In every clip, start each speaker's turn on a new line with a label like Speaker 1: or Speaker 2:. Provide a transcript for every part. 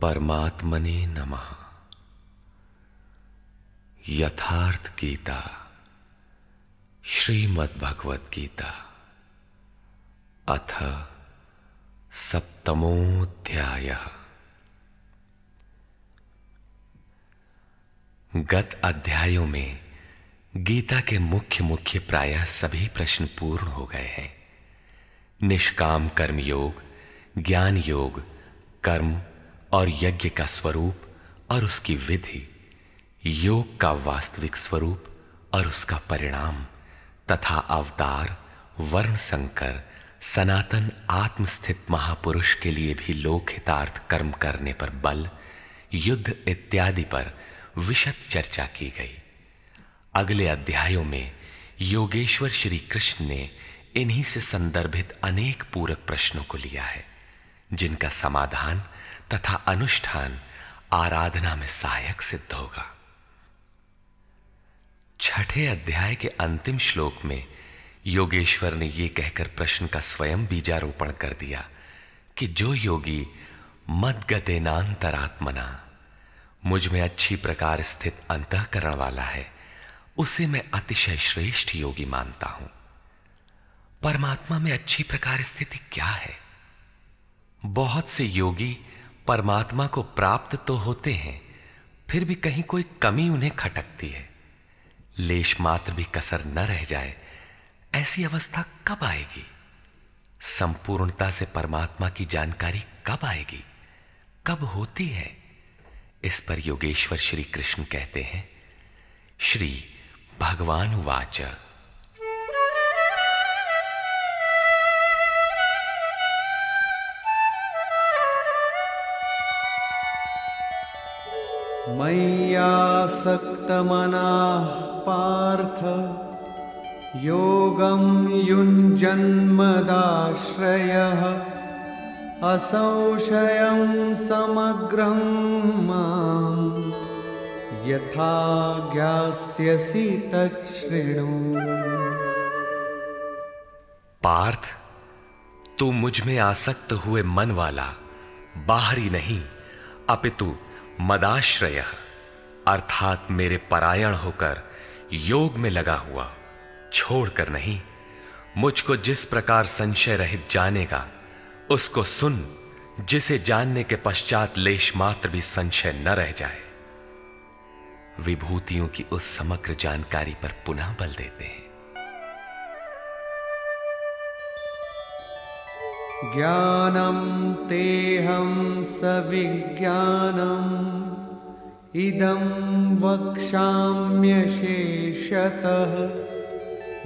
Speaker 1: परमात्मने नमः। यथार्थ गीता, श्रीमद् भगवत गीता, अथ सप्तमोऽध्यायः। गत अध्यायों में गीता के मुख्य प्रायः सभी प्रश्न पूर्ण हो गए हैं। निष्काम कर्म योग, ज्ञान योग, कर्म और यज्ञ का स्वरूप और उसकी विधि, योग का वास्तविक स्वरूप और उसका परिणाम तथा अवतार, वर्ण संकर, सनातन आत्मस्थित महापुरुष के लिए भी लोक हितार्थ कर्म करने पर बल, युद्ध इत्यादि पर विशद चर्चा की गई। अगले अध्यायों में योगेश्वर श्री कृष्ण ने इन्हीं से संदर्भित अनेक पूरक प्रश्नों को लिया है, जिनका समाधान तथा अनुष्ठान आराधना में सहायक सिद्ध होगा। छठे अध्याय के अंतिम श्लोक में योगेश्वर ने यह कहकर प्रश्न का स्वयं बीजारोपण कर दिया कि जो योगी मद्गतेनांतरात्मना, मुझ में अच्छी प्रकार स्थित अंतःकरण वाला है, उसे मैं अतिशय श्रेष्ठ योगी मानता हूं। परमात्मा में अच्छी प्रकार स्थिति क्या है? बहुत से योगी परमात्मा को प्राप्त तो होते हैं, फिर भी कहीं कोई कमी उन्हें खटकती है। लेश मात्र भी कसर न रह जाए, ऐसी अवस्था कब आएगी? संपूर्णता से परमात्मा की जानकारी कब आएगी, कब होती है? इस पर योगेश्वर श्री कृष्ण कहते हैं, श्री भगवान उवाच,
Speaker 2: मय्यासक्तमनः पार्थ योगं युञ्जन्मदाश्रयः असंशयं समग्रं मां यथा ज्ञास्यसि तच्छृणु।
Speaker 1: पार्थ, तू मुझ में आसक्त हुए मन वाला, बाहरी नहीं अपितु मदाश्रय अर्थात मेरे परायण होकर योग में लगा हुआ, छोड़कर नहीं, मुझको जिस प्रकार संशय रहित जानेगा उसको सुन, जिसे जानने के पश्चात लेश मात्र भी संशय न रह जाए। विभूतियों की उस समग्र जानकारी पर पुनः बल देते हैं।
Speaker 2: ज्ञानं तेहं सविज्ञानम् इदं वक्ष्याम्यशेषतः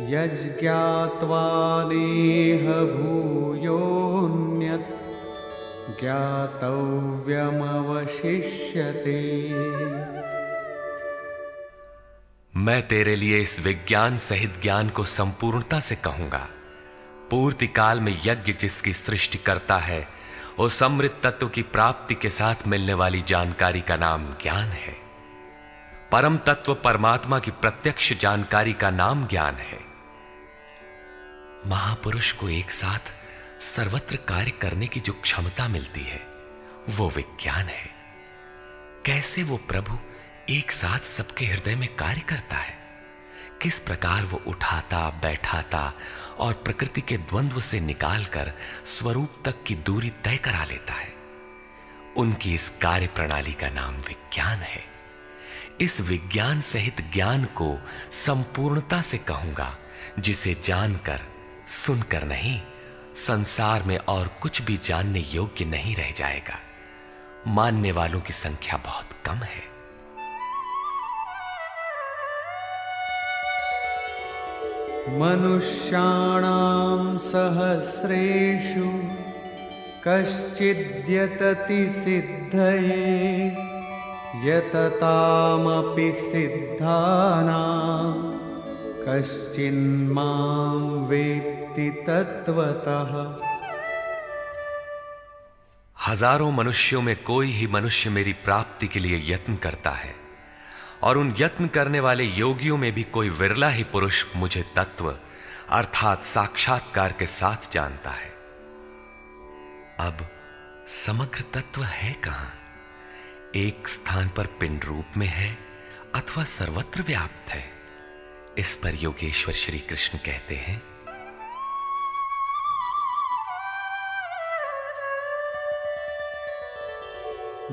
Speaker 2: यज्ज्ञात्वा नेह भूयोऽन्यत् ज्ञातव्यमवशिष्यते।
Speaker 1: मैं तेरे लिए इस विज्ञान सहित ज्ञान को संपूर्णता से कहूंगा। पूर्ति काल में यज्ञ जिसकी सृष्टि करता है, उस अमृत तत्व की प्राप्ति के साथ मिलने वाली जानकारी का नाम ज्ञान है। परम तत्व परमात्मा की प्रत्यक्ष जानकारी का नाम ज्ञान है। महापुरुष को एक साथ सर्वत्र कार्य करने की जो क्षमता मिलती है, वो विज्ञान है। कैसे वो प्रभु एक साथ सबके हृदय में कार्य करता है, किस प्रकार वो उठाता, बैठाता और प्रकृति के द्वंद्व से निकालकर स्वरूप तक की दूरी तय करा लेता है, उनकी इस कार्य प्रणाली का नाम विज्ञान है। इस विज्ञान सहित ज्ञान को संपूर्णता से कहूंगा, जिसे जानकर, सुनकर नहीं, संसार में और कुछ भी जानने योग्य नहीं रह जाएगा। मानने वालों की संख्या बहुत कम है।
Speaker 2: मनुष्याणां सहस्रेषु कश्चिद्यतति सिद्धये यततामपि सिद्धानां कश्चिन्मां वेत्ति तत्वतः।
Speaker 1: हजारों मनुष्यों में कोई ही मनुष्य मेरी प्राप्ति के लिए यत्न करता है, और उन यत्न करने वाले योगियों में भी कोई विरला ही पुरुष मुझे तत्व अर्थात साक्षात्कार के साथ जानता है। अब समग्र तत्व है कहां? एक स्थान पर पिंड रूप में है अथवा सर्वत्र व्याप्त है? इस पर योगेश्वर श्री कृष्ण कहते हैं,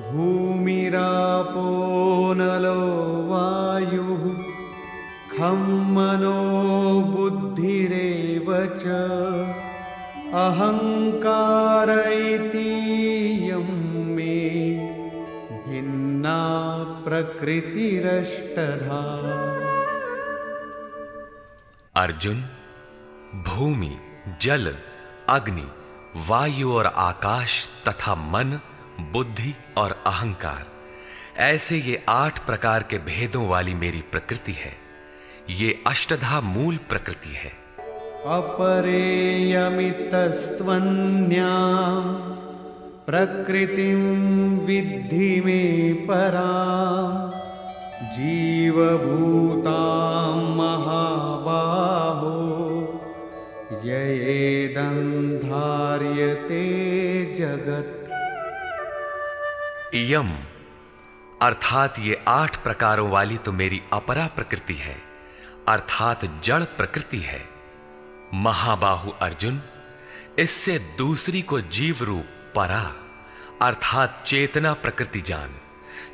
Speaker 2: भूमिरापो नलो वायुः खं मनो बुद्धिरेव च अहंकार इतीयं मे भिन्ना प्रकृतिरष्टधा।
Speaker 1: अर्जुन, भूमि, जल, अग्नि, वायु और आकाश तथा मन, बुद्धि और अहंकार, ऐसे ये 8 प्रकार के भेदों वाली मेरी प्रकृति है। ये अष्टधा मूल प्रकृति है।
Speaker 2: अपरेयमितस्त्वन्यां प्रकृतिं विद्धि मे परां जीवभूतां महाबाहो ययेदं धार्यते जगत्।
Speaker 1: इयम अर्थात ये 8 प्रकारों वाली तो मेरी अपरा प्रकृति है, अर्थात जड़ प्रकृति है। महाबाहु अर्जुन, इससे दूसरी को जीव रूप परा अर्थात चेतना प्रकृति जान,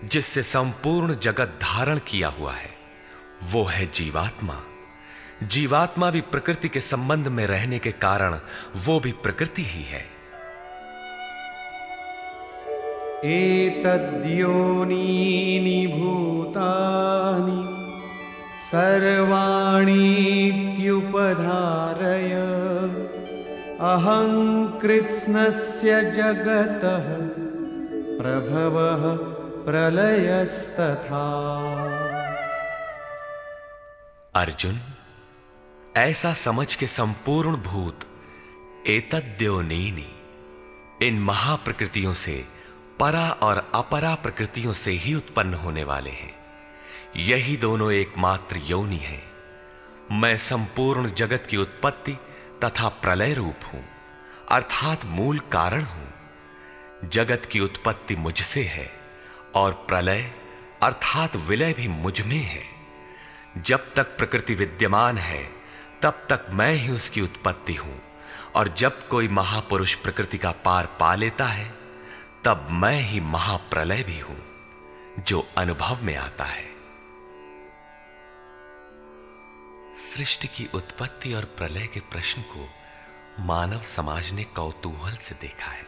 Speaker 1: जिससे संपूर्ण जगत धारण किया हुआ है, वो है जीवात्मा। जीवात्मा भी प्रकृति के संबंध में रहने के कारण वो भी प्रकृति ही है।
Speaker 2: एतद्योनीनि भूतानि सर्वाणीत्युपधारय अहं कृत्स्नस्य जगतः प्रभवः प्रलयस्तथा।
Speaker 1: अर्जुन, ऐसा समझ के संपूर्ण भूत एतद्योनीनि, इन महाप्रकृतियों से परा और अपरा प्रकृतियों से ही उत्पन्न होने वाले हैं। यही दोनों एकमात्र योनि हैं। मैं संपूर्ण जगत की उत्पत्ति तथा प्रलय रूप हूं, अर्थात मूल कारण हूं। जगत की उत्पत्ति मुझसे है और प्रलय अर्थात विलय भी मुझ में है। जब तक प्रकृति विद्यमान है तब तक मैं ही उसकी उत्पत्ति हूं, और जब कोई महापुरुष प्रकृति का पार पा लेता है तब मैं ही महाप्रलय भी हूं, जो अनुभव में आता है। सृष्टि की उत्पत्ति और प्रलय के प्रश्न को मानव समाज ने कौतूहल से देखा है।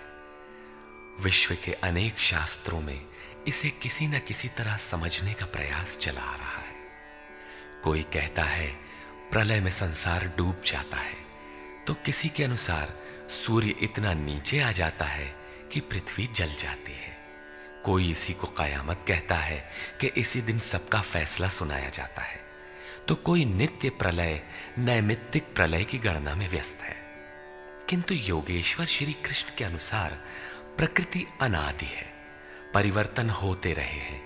Speaker 1: विश्व के अनेक शास्त्रों में इसे किसी न किसी तरह समझने का प्रयास चला आ रहा है। कोई कहता है प्रलय में संसार डूब जाता है, तो किसी के अनुसार सूर्य इतना नीचे आ जाता है कि पृथ्वी जल जाती है। कोई इसी को कयामत कहता है कि इसी दिन सबका फैसला सुनाया जाता है, तो कोई नित्य प्रलय नैमित्तिक प्रलय की गणना में व्यस्त है। किंतु योगेश्वर श्री कृष्ण के अनुसार प्रकृति अनादि है, परिवर्तन होते रहे हैं,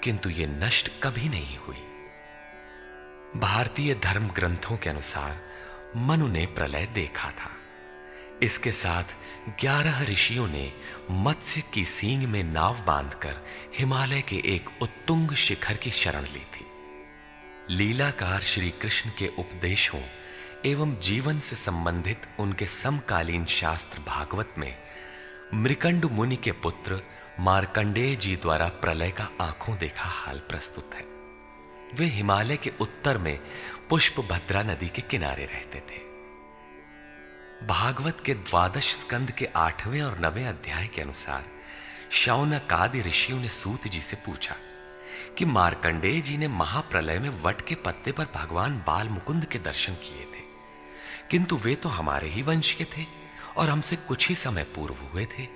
Speaker 1: किंतु ये नष्ट कभी नहीं हुई। भारतीय धर्म ग्रंथों के अनुसार मनु ने प्रलय देखा था। इसके साथ 11 ऋषियों ने मत्स्य की सींग में नाव बांधकर हिमालय के एक उत्तुंग शिखर की शरण ली थी। लीलाकार श्री कृष्ण के उपदेशों एवं जीवन से संबंधित उनके समकालीन शास्त्र भागवत में मृकंड मुनि के पुत्र मार्कंडेय जी द्वारा प्रलय का आंखों देखा हाल प्रस्तुत है। वे हिमालय के उत्तर में पुष्पभद्रा नदी के किनारे रहते थे। भागवत के 12 स्कंद के 8वें और 9वें अध्याय के अनुसार शौनक आदि ऋषियों ने सूत जी से पूछा कि मार्कंडेय जी ने महाप्रलय में वट के पत्ते पर भगवान बाल मुकुंद के दर्शन किए थे, किंतु वे तो हमारे ही वंश के थे और हमसे कुछ ही समय पूर्व हुए थे।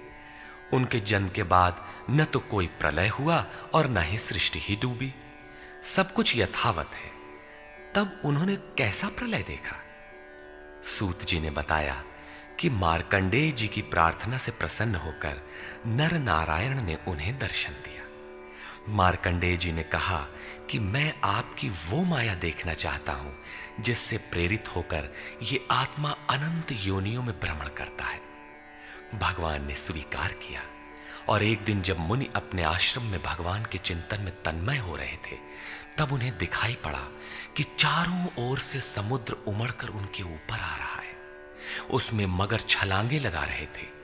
Speaker 1: उनके जन्म के बाद न तो कोई प्रलय हुआ और न ही सृष्टि ही डूबी, सब कुछ यथावत है। तब उन्होंने कैसा प्रलय देखा? सूत जी ने बताया कि मार्कंडेय जी की प्रार्थना से प्रसन्न होकर नर नारायण ने उन्हें दर्शन दिया। मार्कंडेय जी ने कहा कि मैं आपकी वो माया देखना चाहता हूं जिससे प्रेरित होकर ये आत्मा अनंत योनियों में भ्रमण करता है। भगवान ने स्वीकार किया और एक दिन जब मुनि अपने आश्रम में भगवान के चिंतन में तन्मय हो रहे थे, तब उन्हें दिखाई पड़ा कि चारों ओर से समुद्र उमड़कर उनके ऊपर आ रहा है। उसमें मगर छलांगे लगा रहे थे।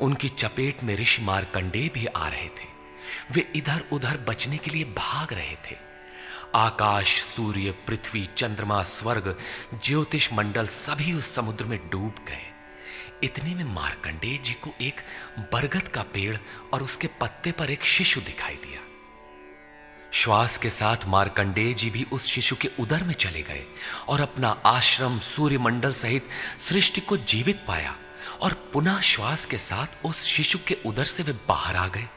Speaker 1: उनकी चपेट में ऋषि मार्कंडेय भी आ रहे थे। वे इधर उधर बचने के लिए भाग रहे थे। आकाश, सूर्य, पृथ्वी, चंद्रमा, स्वर्ग, ज्योतिष मंडल सभी उस समुद्र में डूब गए। इतने में मार्कंडेय जी को एक बरगद का पेड़ और उसके पत्ते पर एक शिशु दिखाई दिया। श्वास के साथ मार्कंडेय जी भी उस शिशु के उदर में चले गए और अपना आश्रम, सूर्य मंडल सहित सृष्टि को जीवित पाया और पुनः श्वास के साथ उस शिशु के उदर से वे बाहर आ गए।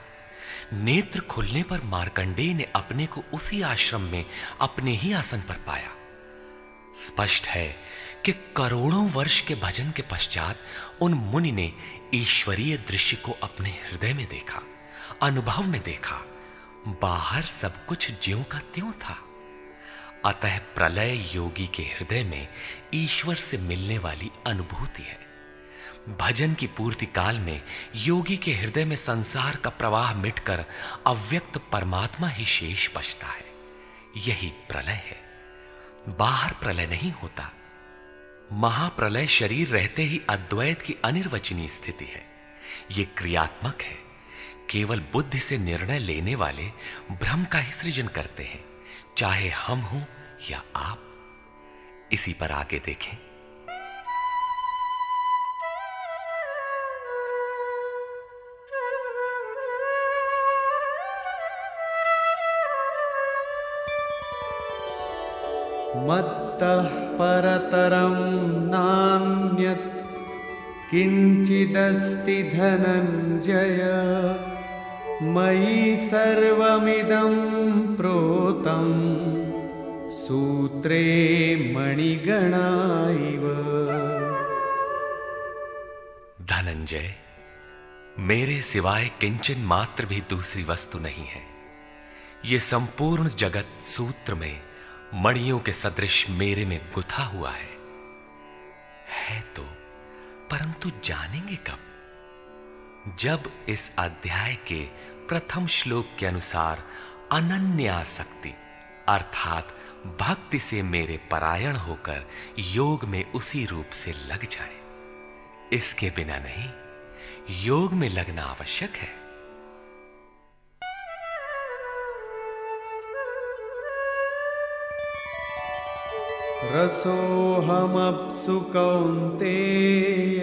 Speaker 1: नेत्र खुलने पर मार्कंडेय ने अपने को उसी आश्रम में अपने ही आसन पर पाया। स्पष्ट है कि करोड़ों वर्ष के भजन के पश्चात उन मुनि ने ईश्वरीय दृश्य को अपने हृदय में देखा, अनुभव में देखा। बाहर सब कुछ ज्यों का त्यों था। अतः प्रलय योगी के हृदय में ईश्वर से मिलने वाली अनुभूति है। भजन की पूर्ति काल में योगी के हृदय में संसार का प्रवाह मिटकर अव्यक्त परमात्मा ही शेष बचता है। यही प्रलय है। बाहर प्रलय नहीं होता। महाप्रलय शरीर रहते ही अद्वैत की अनिर्वचनीय स्थिति है। यह क्रियात्मक है। केवल बुद्धि से निर्णय लेने वाले भ्रम का ही सृजन करते हैं, चाहे हम हों या आप। इसी पर आगे देखें।
Speaker 2: मत्तः परतरं नान्यत् किंचिदस्ति धनंजय मयि सर्वमिदं प्रोतं सूत्रे मणिगणा इव।
Speaker 1: धनंजय, मेरे सिवाय किंचन मात्र भी दूसरी वस्तु नहीं है। ये संपूर्ण जगत सूत्र में मणियों के सदृश मेरे में गुथा हुआ है तो, परंतु जानेंगे कब? जब इस अध्याय के प्रथम श्लोक के अनुसार अनन्यासक्ति अर्थात भक्ति से मेरे परायण होकर योग में उसी रूप से लग जाए। इसके बिना नहीं, योग में लगना आवश्यक है।
Speaker 2: रसोऽहमप्सु कौन्तेय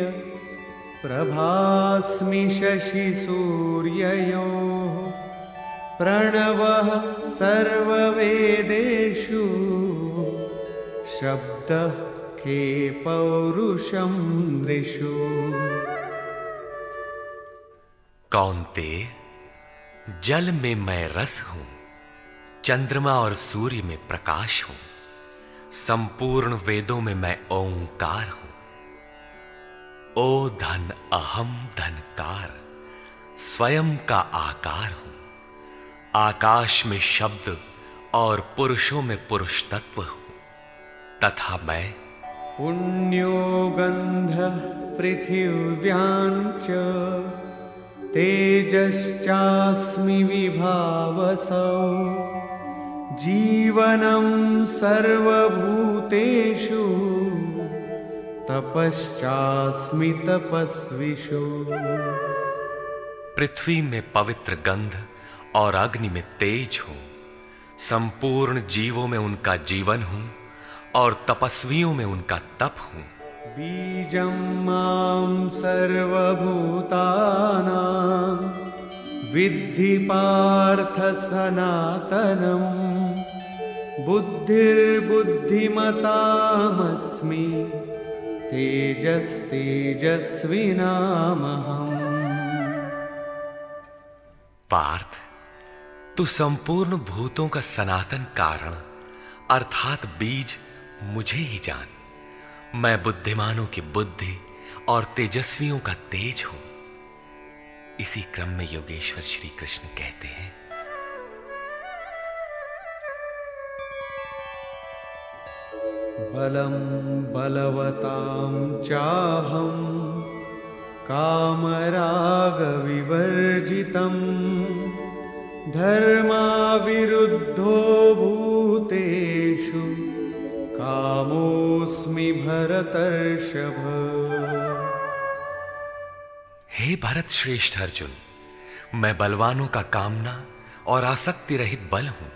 Speaker 2: प्रभास्मि शशिसूर्ययोः प्रणवः सर्ववेदेषु शब्दः खे पौरुषं नृषु।
Speaker 1: कौन्तेय, जल में मैं रस हूं, चंद्रमा और सूर्य में प्रकाश हूं, संपूर्ण वेदों में मैं ओंकार हूं। ओ धन अहम धनकार, स्वयं का आकार हूं। आकाश में शब्द और पुरुषों में पुरुष तत्व हूं, तथा मैं
Speaker 2: पुण्यो गंधः पृथिव्यां च तेजश्चास्मि विभावसौ जीवनं सर्वभूतेषु तपश्चास्मि तपस्विषु।
Speaker 1: पृथ्वी में पवित्र गंध और अग्नि में तेज हूं, संपूर्ण जीवों में उनका जीवन हूं और तपस्वियों में उनका तप हूं।
Speaker 2: बीजं मां सर्वभूतानां विद्धि पार्थ सनातनम् बुद्धिर्बुद्धिमतामस्मि तेजस्तेजस्विनामहम्।
Speaker 1: पार्थ, तू संपूर्ण भूतों का सनातन कारण अर्थात बीज मुझे ही जान। मैं बुद्धिमानों की बुद्धि और तेजस्वियों का तेज हूं। इसी क्रम में योगेश्वर श्री कृष्ण कहते हैं,
Speaker 2: बलं बलवतां चाहं कामरागविवर्जितं धर्माविरुद्धो भूतेषु कामोऽस्मि भरतर्षभ।
Speaker 1: हे भरत श्रेष्ठ अर्जुन, मैं बलवानों का कामना और आसक्ति रहित बल हूं।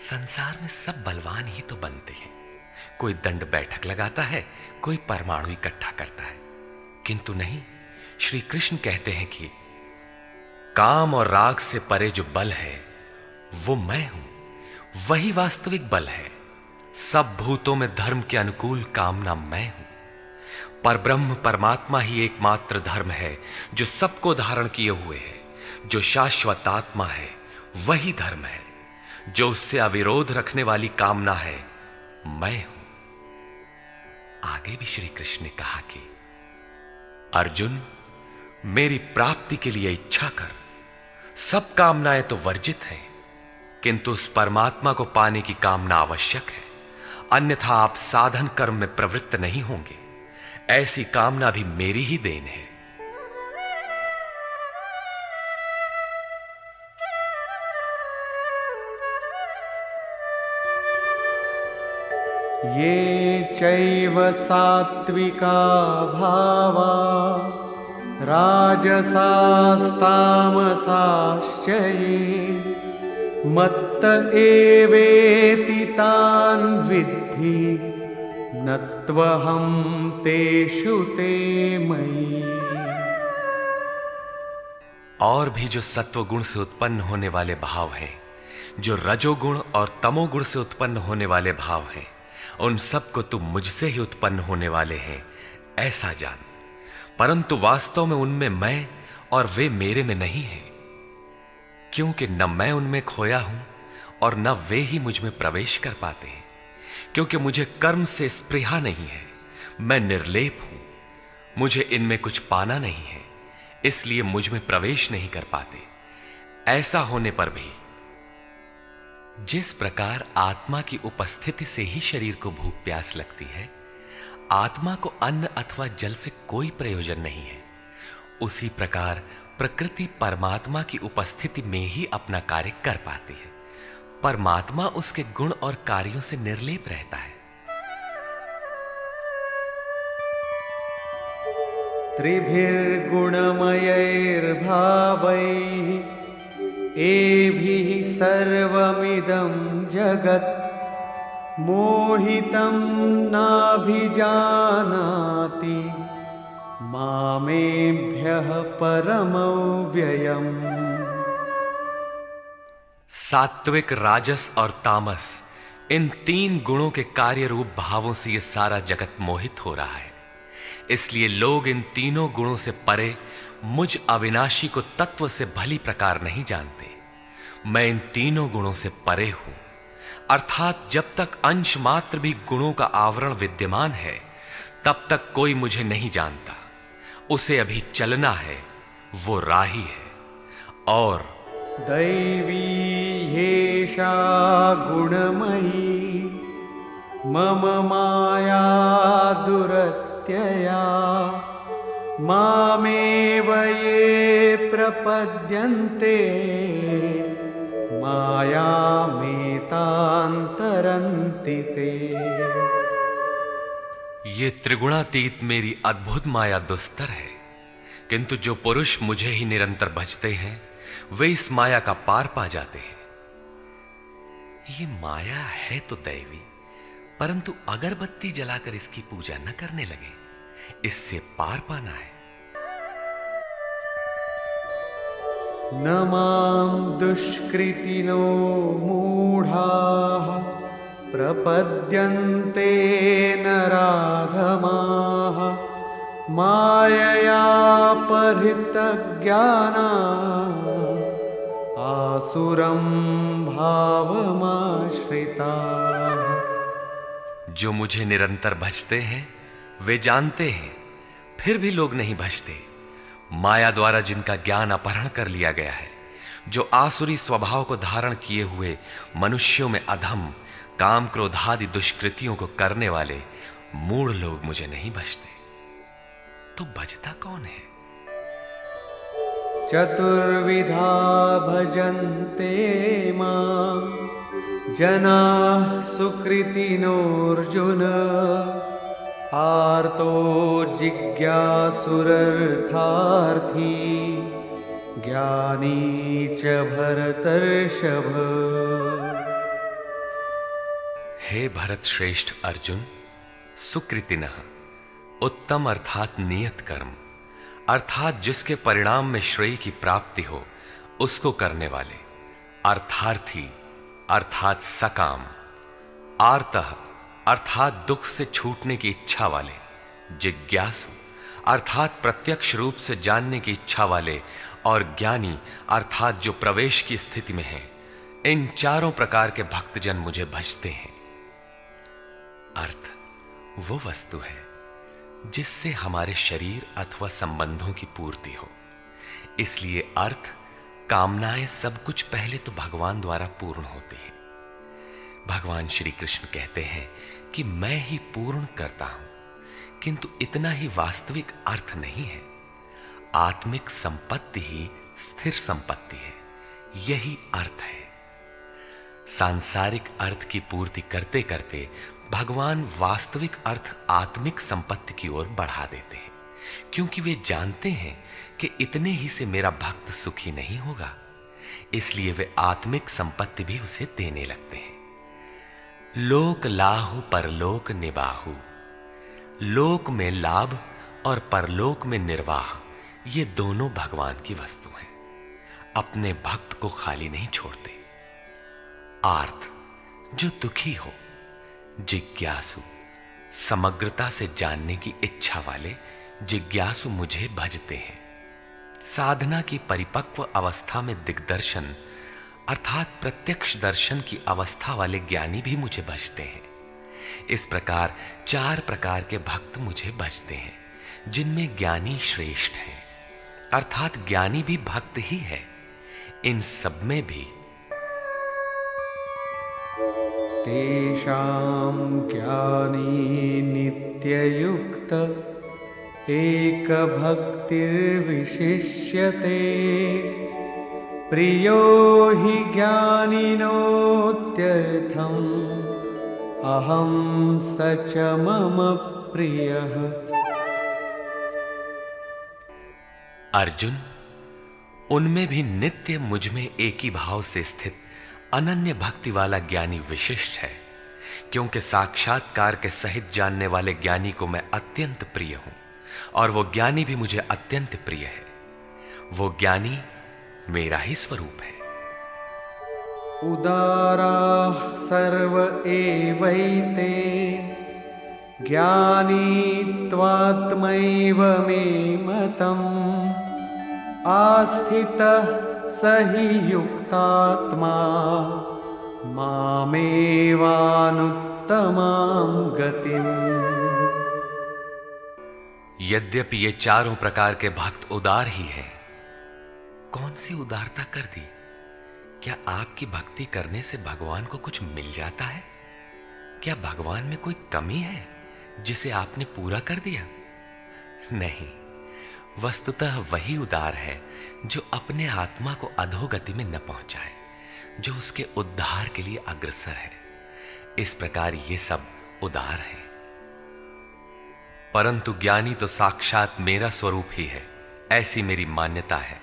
Speaker 1: संसार में सब बलवान ही तो बनते हैं। कोई दंड बैठक लगाता है, कोई परमाणु इकट्ठा करता है, किंतु नहीं, श्री कृष्ण कहते हैं कि काम और राग से परे जो बल है वो मैं हूं, वही वास्तविक बल है। सब भूतों में धर्म के अनुकूल कामना मैं हूं। परब्रह्म परमात्मा ही एकमात्र धर्म है जो सबको धारण किए हुए है। जो शाश्वत आत्मा है वही धर्म है। जो उससे अविरोध रखने वाली कामना है मैं हूं। आगे भी श्री कृष्ण ने कहा कि अर्जुन, मेरी प्राप्ति के लिए इच्छा कर। सब कामनाएं तो वर्जित हैं, किंतु उस परमात्मा को पाने की कामना आवश्यक है, अन्यथा आप साधन कर्म में प्रवृत्त नहीं होंगे। ऐसी कामना भी मेरी ही देन है।
Speaker 2: ये चैव सात्विका भावा राजसास्तामसाश्च ये मत्त एवेति तान् विद्धि न त्वहं तेषु ते मयि।
Speaker 1: और भी जो सत्वगुण से उत्पन्न होने वाले भाव हैं, जो रजोगुण और तमोगुण से उत्पन्न होने वाले भाव हैं, उन सब को तुम मुझसे ही उत्पन्न होने वाले हैं ऐसा जान। परंतु वास्तव में उनमें मैं और वे मेरे में नहीं हैं, क्योंकि न मैं उनमें खोया हूं और न वे ही मुझ में प्रवेश कर पाते हैं। क्योंकि मुझे कर्म से स्पृहा नहीं है, मैं निर्लेप हूं, मुझे इनमें कुछ पाना नहीं है, इसलिए मुझ में प्रवेश नहीं कर पाते। ऐसा होने पर भी जिस प्रकार आत्मा की उपस्थिति से ही शरीर को भूख प्यास लगती है, आत्मा को अन्न अथवा जल से कोई प्रयोजन नहीं है, उसी प्रकार प्रकृति परमात्मा की उपस्थिति में ही अपना कार्य कर पाती है। परमात्मा उसके गुण और कार्यों से निर्लेप रहता है।
Speaker 2: त्रिभिर्गुणमयैर्भावैः एभिः सर्वमिदं जगत् मोहितं नाभिजानाति मामेभ्यः परमव्ययम्।
Speaker 1: सात्विक, राजस और तामस, इन तीन गुणों के कार्य रूप भावों से यह सारा जगत मोहित हो रहा है। इसलिए लोग इन तीनों गुणों से परे मुझ अविनाशी को तत्व से भली प्रकार नहीं जानते। मैं इन तीनों गुणों से परे हूं, अर्थात जब तक अंश मात्र भी गुणों का आवरण विद्यमान है तब तक कोई मुझे नहीं जानता। उसे अभी चलना है, वो राही है। और
Speaker 2: दैवी ह्येषा गुणमयी मम माया दुरत्यया मामेव ये प्रपद्यन्ते मायामेतान्तरन्ति ते।
Speaker 1: ये त्रिगुणातीत मेरी अद्भुत माया दुस्तर है, किंतु जो पुरुष मुझे ही निरंतर भजते हैं वे इस माया का पार पा जाते हैं। ये माया है तो दैवी, परंतु अगरबत्ती जलाकर इसकी पूजा न करने लगे, इससे पार पाना है।
Speaker 2: न मां दुष्कृतिनो मूढ़ाः प्रपद्यन्ते नराधमाः मायया परितज्ञानाः आसुरं भावमाश्रिताः।
Speaker 1: जो मुझे निरंतर भजते हैं वे जानते हैं, फिर भी लोग नहीं भजते। माया द्वारा जिनका ज्ञान अपहरण कर लिया गया है, जो आसुरी स्वभाव को धारण किए हुए मनुष्यों में अधम काम क्रोधादि दुष्कृतियों को करने वाले मूढ़ लोग मुझे नहीं भजते। तो भजता कौन है?
Speaker 2: चतुर्विधा भजन्ते मां जनाः सुकृतिनोऽर्जुन आर्तो जिज्ञासुरर्थार्थी ज्ञानी च भरतर्षभ।
Speaker 1: हे भरत श्रेष्ठ अर्जुन, सुकृतिनः उत्तम अर्थात नियत कर्म, अर्थात जिसके परिणाम में श्रेय की प्राप्ति हो उसको करने वाले, अर्थार्थी अर्थात सकाम, आर्तः अर्थात दुख से छूटने की इच्छा वाले, जिज्ञासु अर्थात प्रत्यक्ष रूप से जानने की इच्छा वाले, और ज्ञानी अर्थात जो प्रवेश की स्थिति में है। इन चारों प्रकार के भक्तजन मुझे भजते हैं। अर्थ वो वस्तु है जिससे हमारे शरीर अथवा संबंधों की पूर्ति हो। इसलिए अर्थ, कामनाएं सब कुछ पहले तो भगवान द्वारा पूर्ण होती हैं। भगवान श्री कृष्ण कहते हैं कि मैं ही पूर्ण करता हूं, किंतु इतना ही वास्तविक अर्थ नहीं है। आत्मिक संपत्ति ही स्थिर संपत्ति है, यही अर्थ है। सांसारिक अर्थ की पूर्ति करते करते भगवान वास्तविक अर्थ आत्मिक संपत्ति की ओर बढ़ा देते हैं, क्योंकि वे जानते हैं कि इतने ही से मेरा भक्त सुखी नहीं होगा। इसलिए वे आत्मिक संपत्ति भी उसे देने लगते हैं। लोक लाहु परलोक निबाहु, लोक में लाभ और परलोक में निर्वाह, ये दोनों भगवान की वस्तु हैं। अपने भक्त को खाली नहीं छोड़ते। आर्त, जो दुखी हो, जिज्ञासु, समग्रता से जानने की इच्छा वाले जिज्ञासु मुझे भजते हैं। साधना की परिपक्व अवस्था में दिग्दर्शन अर्थात प्रत्यक्ष दर्शन की अवस्था वाले ज्ञानी भी मुझे भजते हैं। इस प्रकार 4 प्रकार के भक्त मुझे भजते हैं, जिनमें ज्ञानी श्रेष्ठ है, अर्थात ज्ञानी भी भक्त ही है। इन सब में भी
Speaker 2: तेषां ज्ञानी नित्ययुक्त एकभक्तिर्विशिष्यते प्रियो हि ज्ञानिनोत्यर्थम् अहं स च मम प्रियः।
Speaker 1: अर्जुन, उनमें भी नित्य मुझ में एक ही भाव से स्थित अनन्य भक्ति वाला ज्ञानी विशिष्ट है, क्योंकि साक्षात्कार के सहित जानने वाले ज्ञानी को मैं अत्यंत प्रिय हूं, और वो ज्ञानी भी मुझे अत्यंत प्रिय है। वो ज्ञानी मेरा ही स्वरूप है।
Speaker 2: उदाराः सर्व एवैते ज्ञानी त्वात्मैव मे मतम् आस्थितः स हि युक्तात्मा मामेवानुत्तमां गतिम्।
Speaker 1: यद्यपि ये चारों प्रकार के भक्त उदार ही हैं, कौन सी उदारता कर दी? क्या आपकी भक्ति करने से भगवान को कुछ मिल जाता है? क्या भगवान में कोई कमी है जिसे आपने पूरा कर दिया? नहीं, वस्तुतः वही उदार है जो अपने आत्मा को अधोगति में न पहुंचाए, जो उसके उद्धार के लिए अग्रसर है। इस प्रकार ये सब उदार है। परंतु ज्ञानी तो साक्षात मेरा स्वरूप ही है, ऐसी मेरी मान्यता है।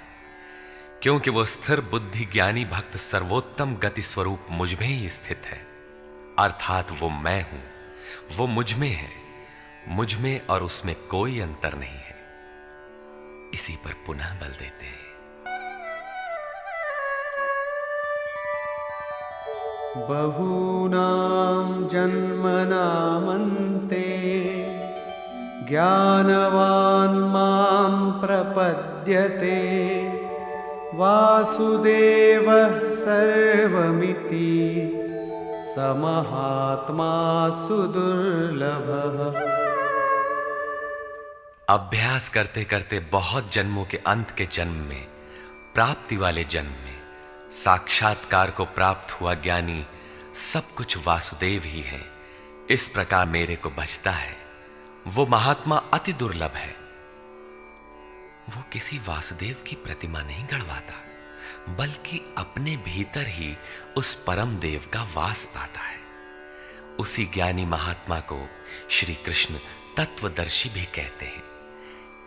Speaker 1: क्योंकि वो स्थिर बुद्धि ज्ञानी भक्त सर्वोत्तम गति स्वरूप मुझ में ही स्थित है, अर्थात वो मैं हूं, वो मुझ में है, मुझ में और उसमें कोई अंतर नहीं है। इसी पर पुनः बल देते हैं।
Speaker 2: बहूनां जन्मनामन्ते ज्ञानवान् मां प्रपद्यते वासुदेवः सर्वमिति स महात्मा सुदुर्लभः।
Speaker 1: अभ्यास करते करते बहुत जन्मों के अंत के जन्म में, प्राप्ति वाले जन्म में साक्षात्कार को प्राप्त हुआ ज्ञानी सब कुछ वासुदेव ही है। इस प्रकार मेरे को भजता है। वो महात्मा अति दुर्लभ है, वो किसी वासुदेव की प्रतिमा नहीं गढ़वाता, बल्कि अपने भीतर ही उस परम देव का वास पाता है। उसी ज्ञानी महात्मा को श्री कृष्ण तत्वदर्शी भी कहते हैं।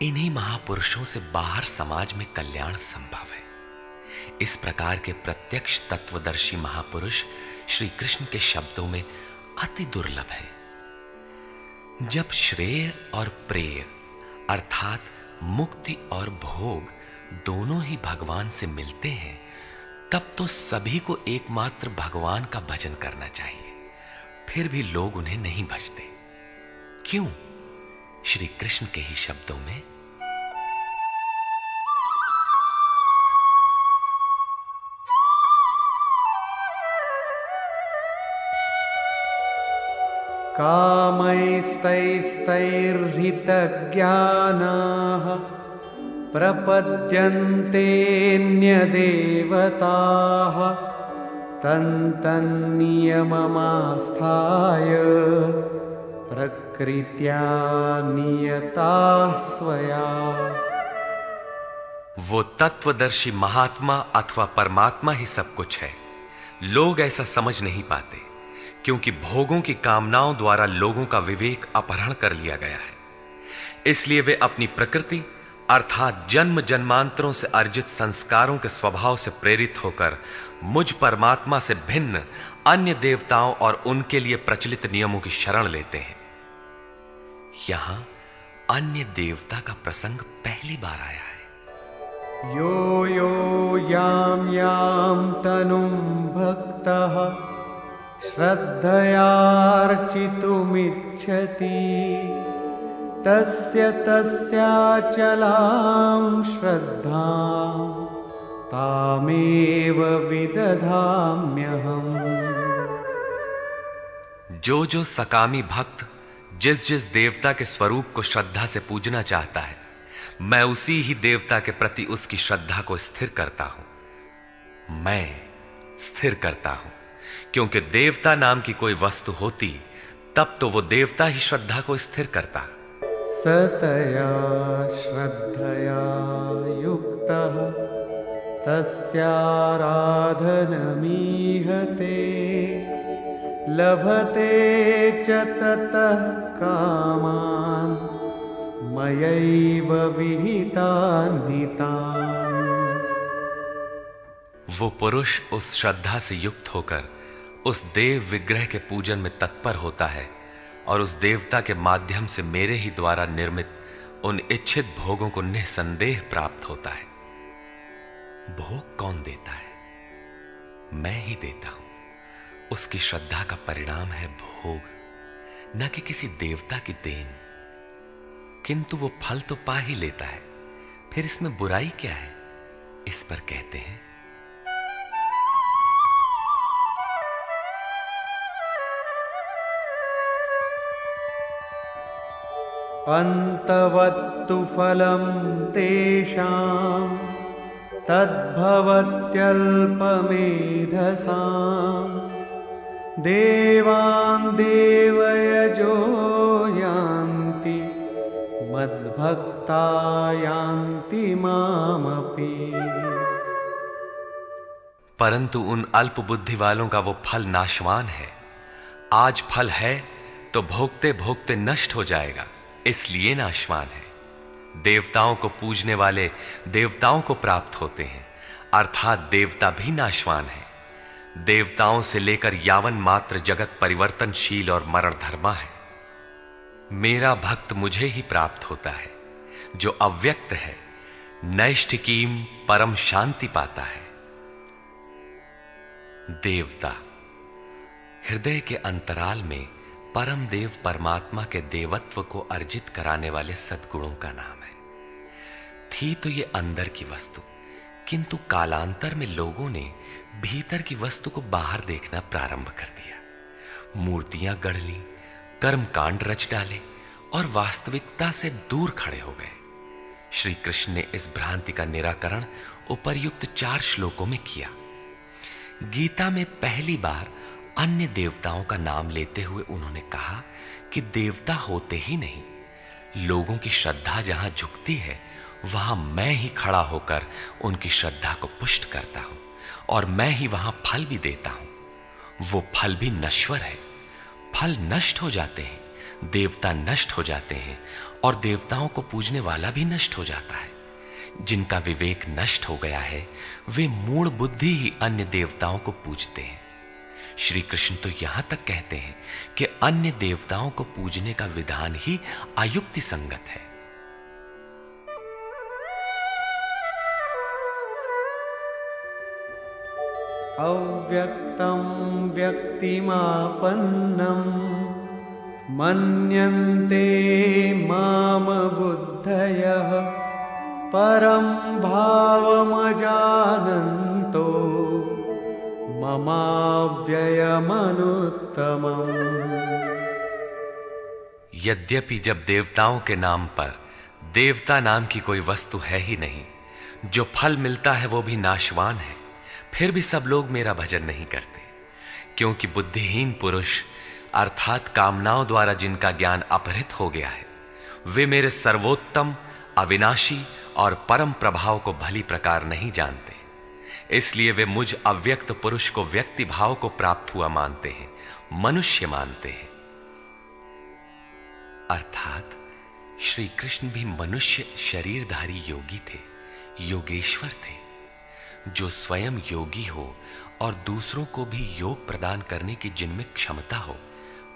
Speaker 1: इन्हीं महापुरुषों से बाहर समाज में कल्याण संभव है। इस प्रकार के प्रत्यक्ष तत्वदर्शी महापुरुष श्री कृष्ण के शब्दों में अति दुर्लभ है। जब श्रेय और प्रेय अर्थात मुक्ति और भोग दोनों ही भगवान से मिलते हैं, तब तो सभी को एकमात्र भगवान का भजन करना चाहिए। फिर भी लोग उन्हें नहीं भजते। क्यों? श्री कृष्ण के ही शब्दों में,
Speaker 2: कामैस्तैस्तैर्हितज्ञानाः प्रपद्यन्तेऽन्यदेवताः तन्तन्नियममास्थाय प्रकृत्या नियताः स्वया।
Speaker 1: वो तत्वदर्शी महात्मा अथवा परमात्मा ही सब कुछ है। लोग ऐसा समझ नहीं पाते, क्योंकि भोगों की कामनाओं द्वारा लोगों का विवेक अपहरण कर लिया गया है। इसलिए वे अपनी प्रकृति अर्थात जन्म जन्मांतरों से अर्जित संस्कारों के स्वभाव से प्रेरित होकर मुझ परमात्मा से भिन्न अन्य देवताओं और उनके लिए प्रचलित नियमों की शरण लेते हैं। यहां अन्य देवता का प्रसंग पहली बार आया है।
Speaker 2: यो यो यां यां तनुं भक्तः श्रद्धयार्चितुमिच्छति तस्य तस्याचलां श्रद्धां तामेव विदधाम्यहम्।
Speaker 1: जो सकामी भक्त जिस जिस देवता के स्वरूप को श्रद्धा से पूजना चाहता है, मैं उसी ही देवता के प्रति उसकी श्रद्धा को स्थिर करता हूं। मैं स्थिर करता हूं, क्योंकि देवता नाम की कोई वस्तु होती तब तो वो देवता ही श्रद्धा को स्थिर करता।
Speaker 2: सतया श्रद्धया युक्तः तस्याराधनमीहते लभते च ततः कामान् मयैव विहितान् हितान्।
Speaker 1: वो पुरुष उस श्रद्धा से युक्त होकर उस देव विग्रह के पूजन में तत्पर होता है और उस देवता के माध्यम से मेरे ही द्वारा निर्मित उन इच्छित भोगों को निसंदेह प्राप्त होता है। भोग कौन देता है? मैं ही देता हूं। उसकी श्रद्धा का परिणाम है भोग, न कि किसी देवता की देन। किंतु वो फल तो पा ही लेता है, फिर इसमें बुराई क्या है? इस पर कहते हैं,
Speaker 2: अन्तवत्तु फलं तेषां तद्भवत्यल्पमेधसां देवान् देवयजो यान्ति मद्भक्ता यान्ति मामपि।
Speaker 1: परंतु उन अल्प बुद्धि वालों का वो फल नाशवान है। आज फल है तो भोगते भोगते नष्ट हो जाएगा, इसलिए नाशवान है। देवताओं को पूजने वाले देवताओं को प्राप्त होते हैं, अर्थात देवता भी नाशवान है। देवताओं से लेकर यावन मात्र जगत परिवर्तनशील और मरणधर्मा है। मेरा भक्त मुझे ही प्राप्त होता है, जो अव्यक्त है, नैष्ठिकीम परम शांति पाता है। देवता हृदय के अंतराल में परम देव परमात्मा के देवत्व को अर्जित कराने वाले सद्गुणों का नाम है। थी तो ये अंदर की वस्तु, किंतु कालांतर में लोगों ने भीतर की वस्तु को बाहर देखना प्रारंभ कर दिया। मूर्तियां गढ़ ली, कर्मकांड रच डाले और वास्तविकता से दूर खड़े हो गए। श्री कृष्ण ने इस भ्रांति का निराकरण उपर्युक्त 4 श्लोकों में किया। गीता में पहली बार अन्य देवताओं का नाम लेते हुए उन्होंने कहा कि देवता होते ही नहीं, लोगों की श्रद्धा जहां झुकती है वहां मैं ही खड़ा होकर उनकी श्रद्धा को पुष्ट करता हूं और मैं ही वहां फल भी देता हूं। वो फल भी नश्वर है। फल नष्ट हो जाते हैं, देवता नष्ट हो जाते हैं और देवताओं को पूजने वाला भी नष्ट हो जाता है। जिनका विवेक नष्ट हो गया है वे मूढ़ बुद्धि ही अन्य देवताओं को पूजते हैं। श्री कृष्ण तो यहां तक कहते हैं कि अन्य देवताओं को पूजने का विधान ही अयुक्ति संगत है।
Speaker 2: अव्यक्तं व्यक्तिमापन्नं मन्यन्ते माम बुद्धयः परं भावमजानन्तो ममाव्ययमनुत्तमम्।
Speaker 1: यद्यपि जब देवताओं के नाम पर देवता नाम की कोई वस्तु है ही नहीं, जो फल मिलता है वो भी नाशवान है, फिर भी सब लोग मेरा भजन नहीं करते, क्योंकि बुद्धिहीन पुरुष अर्थात कामनाओं द्वारा जिनका ज्ञान अपहृत हो गया है, वे मेरे सर्वोत्तम, अविनाशी और परम प्रभाव को भली प्रकार नहीं जानते। इसलिए वे मुझ अव्यक्त पुरुष को व्यक्ति भाव को प्राप्त हुआ मानते हैं, मनुष्य मानते हैं। अर्थात श्री कृष्ण भी मनुष्य शरीरधारी योगी थे, योगेश्वर थे। जो स्वयं योगी हो और दूसरों को भी योग प्रदान करने की जिनमें क्षमता हो,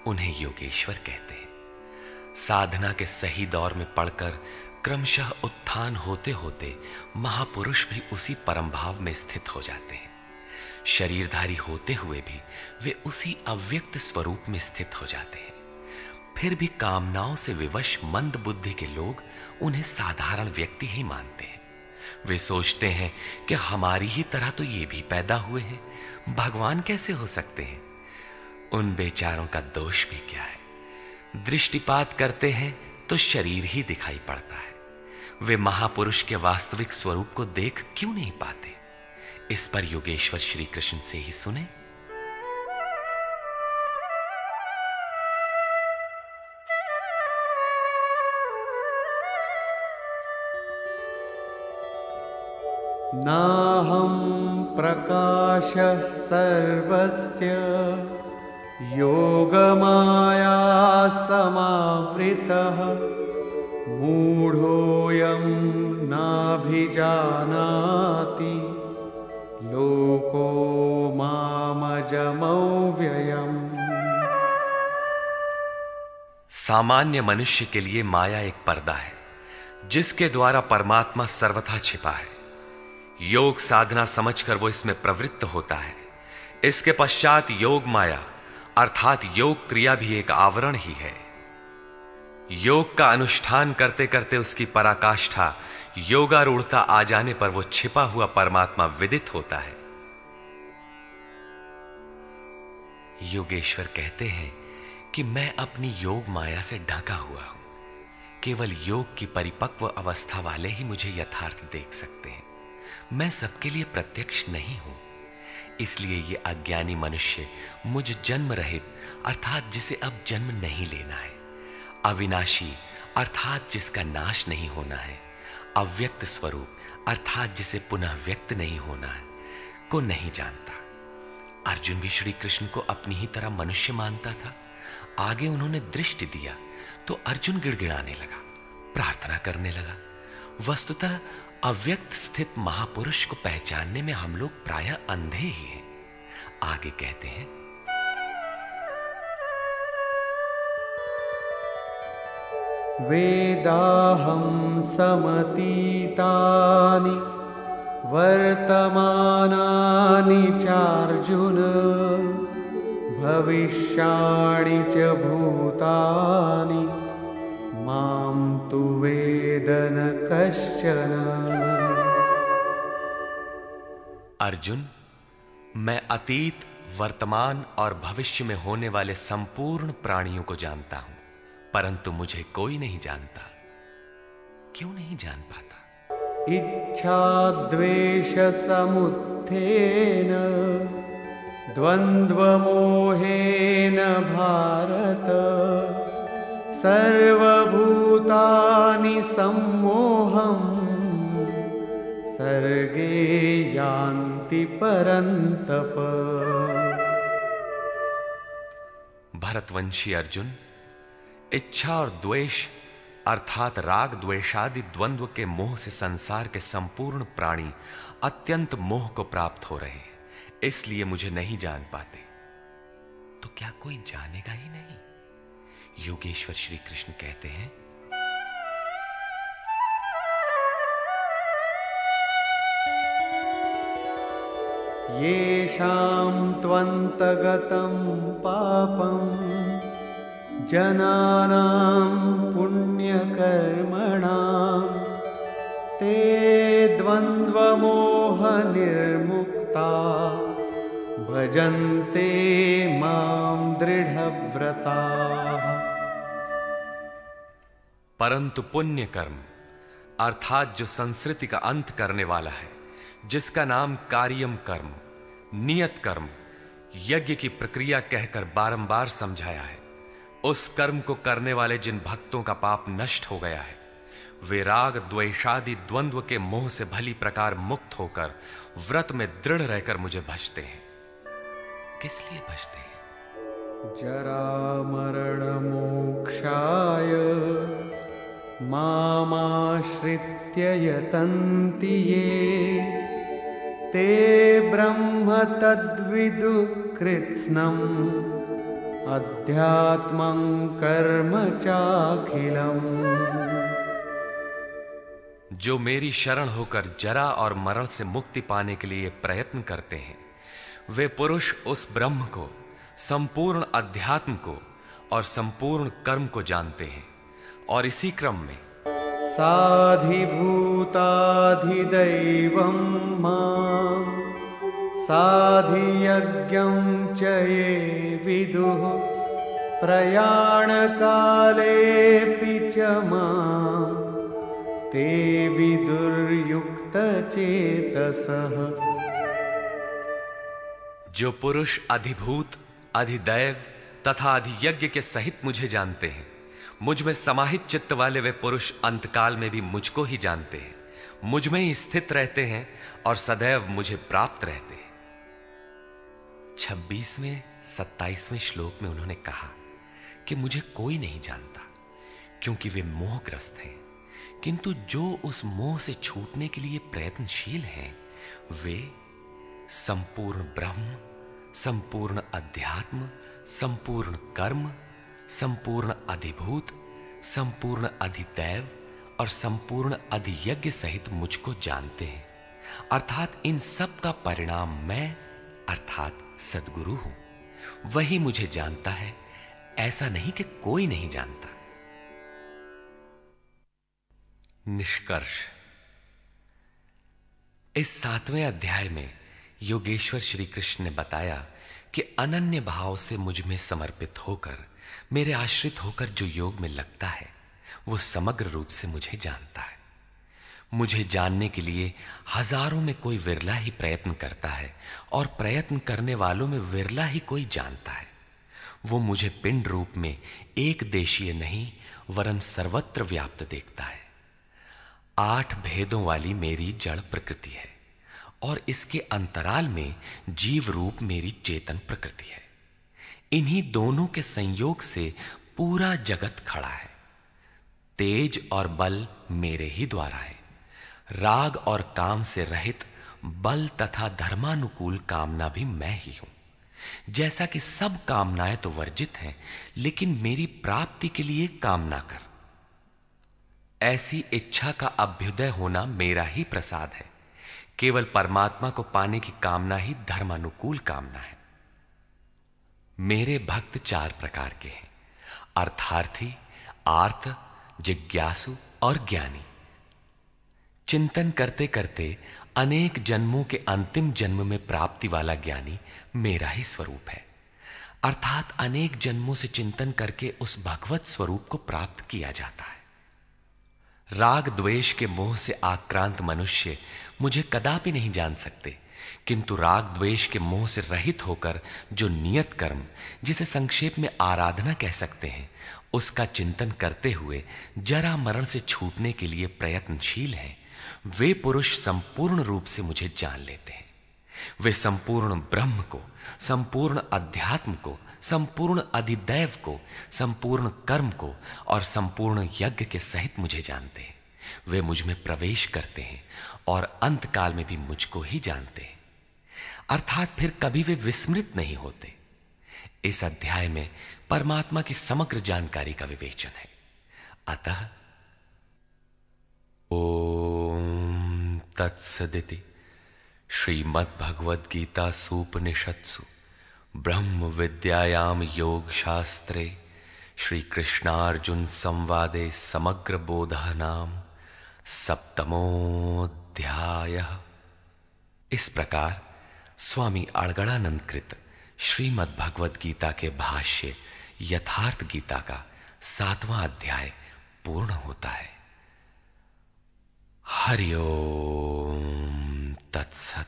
Speaker 1: उन्हें योगेश्वर कहते हैं। साधना के सही दौर में पड़कर क्रमशः उत्थान होते होते महापुरुष भी उसी परम भाव में स्थित हो जाते हैं। शरीरधारी होते हुए भी वे उसी अव्यक्त स्वरूप में स्थित हो जाते हैं। फिर भी कामनाओं से विवश मंद बुद्धि के लोग उन्हें साधारण व्यक्ति ही मानते हैं। वे सोचते हैं कि हमारी ही तरह तो ये भी पैदा हुए हैं, भगवान कैसे हो सकते हैं। उन बेचारों का दोष भी क्या है। दृष्टिपात करते हैं तो शरीर ही दिखाई पड़ता है। वे महापुरुष के वास्तविक स्वरूप को देख क्यों नहीं पाते। इस पर योगेश्वर श्री कृष्ण से ही सुने।
Speaker 2: नाहं प्रकाशः सर्वस्य योगमाया समावृतः मूढोऽयं नाभिजानाति लोको मामजमव्ययम्।
Speaker 1: सामान्य मनुष्य के लिए माया एक पर्दा है जिसके द्वारा परमात्मा सर्वथा छिपा है। योग साधना समझकर वो इसमें प्रवृत्त होता है। इसके पश्चात योग माया अर्थात योग क्रिया भी एक आवरण ही है। योग का अनुष्ठान करते करते उसकी पराकाष्ठा योगारूढ़ता आ जाने पर वो छिपा हुआ परमात्मा विदित होता है। योगेश्वर कहते हैं कि मैं अपनी योग माया से ढका हुआ हूं। केवल योग की परिपक्व अवस्था वाले ही मुझे यथार्थ देख सकते हैं। मैं सबके लिए प्रत्यक्ष नहीं हूं। इसलिए ये अज्ञानी मनुष्य मुझ जन्म रहित अर्थात जिसे अब जन्म नहीं लेना है, अविनाशी अर्थात जिसका नाश नहीं होना है, अव्यक्त स्वरूप अर्थात जिसे पुनः व्यक्त नहीं होना है, को नहीं जानता। अर्जुन भी श्री कृष्ण को अपनी ही तरह मनुष्य मानता था। आगे उन्होंने दृष्टि दिया तो अर्जुन गिड़गिड़ाने लगा, प्रार्थना करने लगा। वस्तुतः अव्यक्त स्थित महापुरुष को पहचानने में हम लोग प्रायः अंधे ही हैं। आगे कहते हैं,
Speaker 2: वेदाहं समतीतानि वर्तमानानि चार्जुन भविष्याणि च भूतानि मां तु वेद न कश्चन।
Speaker 1: अर्जुन, मैं अतीत, वर्तमान और भविष्य में होने वाले संपूर्ण प्राणियों को जानता हूं, परंतु मुझे कोई नहीं जानता। क्यों नहीं जान पाता?
Speaker 2: इच्छा द्वेष समुत्थेन द्वंद्व मोहेन भारत सर्वभूतानि सम्मोहम् सर्गे यान्ति परन्तप।
Speaker 1: भरतवंशी अर्जुन, इच्छा और द्वेष अर्थात राग द्वेषादि द्वंद्व के मोह से संसार के संपूर्ण प्राणी अत्यंत मोह को प्राप्त हो रहे हैं, इसलिए मुझे नहीं जान पाते। तो क्या कोई जानेगा ही नहीं? योगेश्वर श्री कृष्ण कहते हैं,
Speaker 2: येषां त्वन्तगतं पापं जनानां पुण्यकर्मणां ते द्वन्द्वमोहनिर्मुक्ता भजन्ते मां दृढ़व्रताः।
Speaker 1: परंतु पुण्य कर्म अर्थात जो संस्कृति का अंत करने वाला है, जिसका नाम कार्यम कर्म, नियत कर्म, यज्ञ की प्रक्रिया कहकर बारंबार समझाया है, उस कर्म को करने वाले जिन भक्तों का पाप नष्ट हो गया है, वे राग द्वेषादि द्वंद्व के मोह से भली प्रकार मुक्त होकर व्रत में दृढ़ रहकर मुझे भजते हैं। किस लिए भजते हैं?
Speaker 2: जरामरणमोक्षाय मामाश्रित्य यतन्ति ये ते ब्रह्म तद्विदुः कृत्स्नम् अध्यात्मं कर्म चाखिलम्।
Speaker 1: जो मेरी शरण होकर जरा और मरण से मुक्ति पाने के लिए प्रयत्न करते हैं, वे पुरुष उस ब्रह्म को, संपूर्ण अध्यात्म को और संपूर्ण कर्म को जानते हैं, और इसी क्रम में
Speaker 2: साधिभूताधिदैवं मां साधियज्ञं च ये विदुः प्रयाणकालेऽपि च मां ते विदुर्युक्तचेतसः।
Speaker 1: जो पुरुष अधिभूत, अधिदैव तथा अधियज्ञ के सहित मुझे जानते हैं, मुझ में समाहित चित्त वाले वे पुरुष अंतकाल में भी मुझको ही जानते हैं, मुझ में ही स्थित रहते हैं और सदैव मुझे प्राप्त रहते हैं। 26वें 27वें श्लोक में उन्होंने कहा कि मुझे कोई नहीं जानता, क्योंकि वे मोहग्रस्त हैं, किंतु जो उस मोह से छूटने के लिए प्रयत्नशील हैं, वे संपूर्ण ब्रह्म, संपूर्ण अध्यात्म, संपूर्ण कर्म, संपूर्ण अधिभूत, संपूर्ण अधिदैव और संपूर्ण अधियज्ञ सहित मुझको जानते हैं, अर्थात इन सब का परिणाम मैं अर्थात सद्गुरु हूं। वही मुझे जानता है, ऐसा नहीं कि कोई नहीं जानता। निष्कर्ष, इस 7वें अध्याय में योगेश्वर श्री कृष्ण ने बताया कि अनन्य भाव से मुझ में समर्पित होकर, मेरे आश्रित होकर जो योग में लगता है, वो समग्र रूप से मुझे जानता है। मुझे जानने के लिए हजारों में कोई विरला ही प्रयत्न करता है, और प्रयत्न करने वालों में विरला ही कोई जानता है। वो मुझे पिंड रूप में एक देशीय नहीं वरन सर्वत्र व्याप्त देखता है। 8 भेदों वाली मेरी जड़ प्रकृति है, और इसके अंतराल में जीव रूप मेरी चेतन प्रकृति है। इन्हीं दोनों के संयोग से पूरा जगत खड़ा है। तेज और बल मेरे ही द्वारा है। राग और काम से रहित बल तथा धर्मानुकूल कामना भी मैं ही हूं। जैसा कि सब कामनाएं तो वर्जित हैं, लेकिन मेरी प्राप्ति के लिए कामना कर, ऐसी इच्छा का अभ्युदय होना मेरा ही प्रसाद है। केवल परमात्मा को पाने की कामना ही धर्मानुकूल कामना है। मेरे भक्त 4 प्रकार के हैं: अर्थार्थी, आर्त, जिज्ञासु और ज्ञानी। चिंतन करते करते अनेक जन्मों के अंतिम जन्म में प्राप्ति वाला ज्ञानी मेरा ही स्वरूप है, अर्थात अनेक जन्मों से चिंतन करके उस भगवत स्वरूप को प्राप्त किया जाता है। राग द्वेष के मोह से आक्रांत मनुष्य मुझे कदापि नहीं जान सकते, किंतु राग द्वेष के मोह से रहित होकर जो नियत कर्म, जिसे संक्षेप में आराधना कह सकते हैं, उसका चिंतन करते हुए जरा मरण से छूटने के लिए प्रयत्नशील है, वे पुरुष संपूर्ण रूप से मुझे जान लेते हैं। वे संपूर्ण ब्रह्म को, संपूर्ण अध्यात्म को, संपूर्ण अधिदैव को, संपूर्ण कर्म को और संपूर्ण यज्ञ के सहित मुझे जानते हैं। वे मुझ में प्रवेश करते हैं और अंत काल में भी मुझको ही जानते हैं, अर्थात फिर कभी वे विस्मृत नहीं होते। इस अध्याय में परमात्मा की समग्र जानकारी का विवेचन है। अतः ओम तत्सदिति श्रीमद्भगवद्गीतासूपनिषत्सु ब्रह्म विद्यायाम योग शास्त्रे श्री कृष्णार्जुन संवादे समग्र बोधः नाम सप्तमोऽध्यायः। इस प्रकार स्वामी अड़गड़ानंद कृत श्रीमद् भगवद गीता के भाष्य यथार्थ गीता का 7वां अध्याय पूर्ण होता है। हरि ओम तत्सत।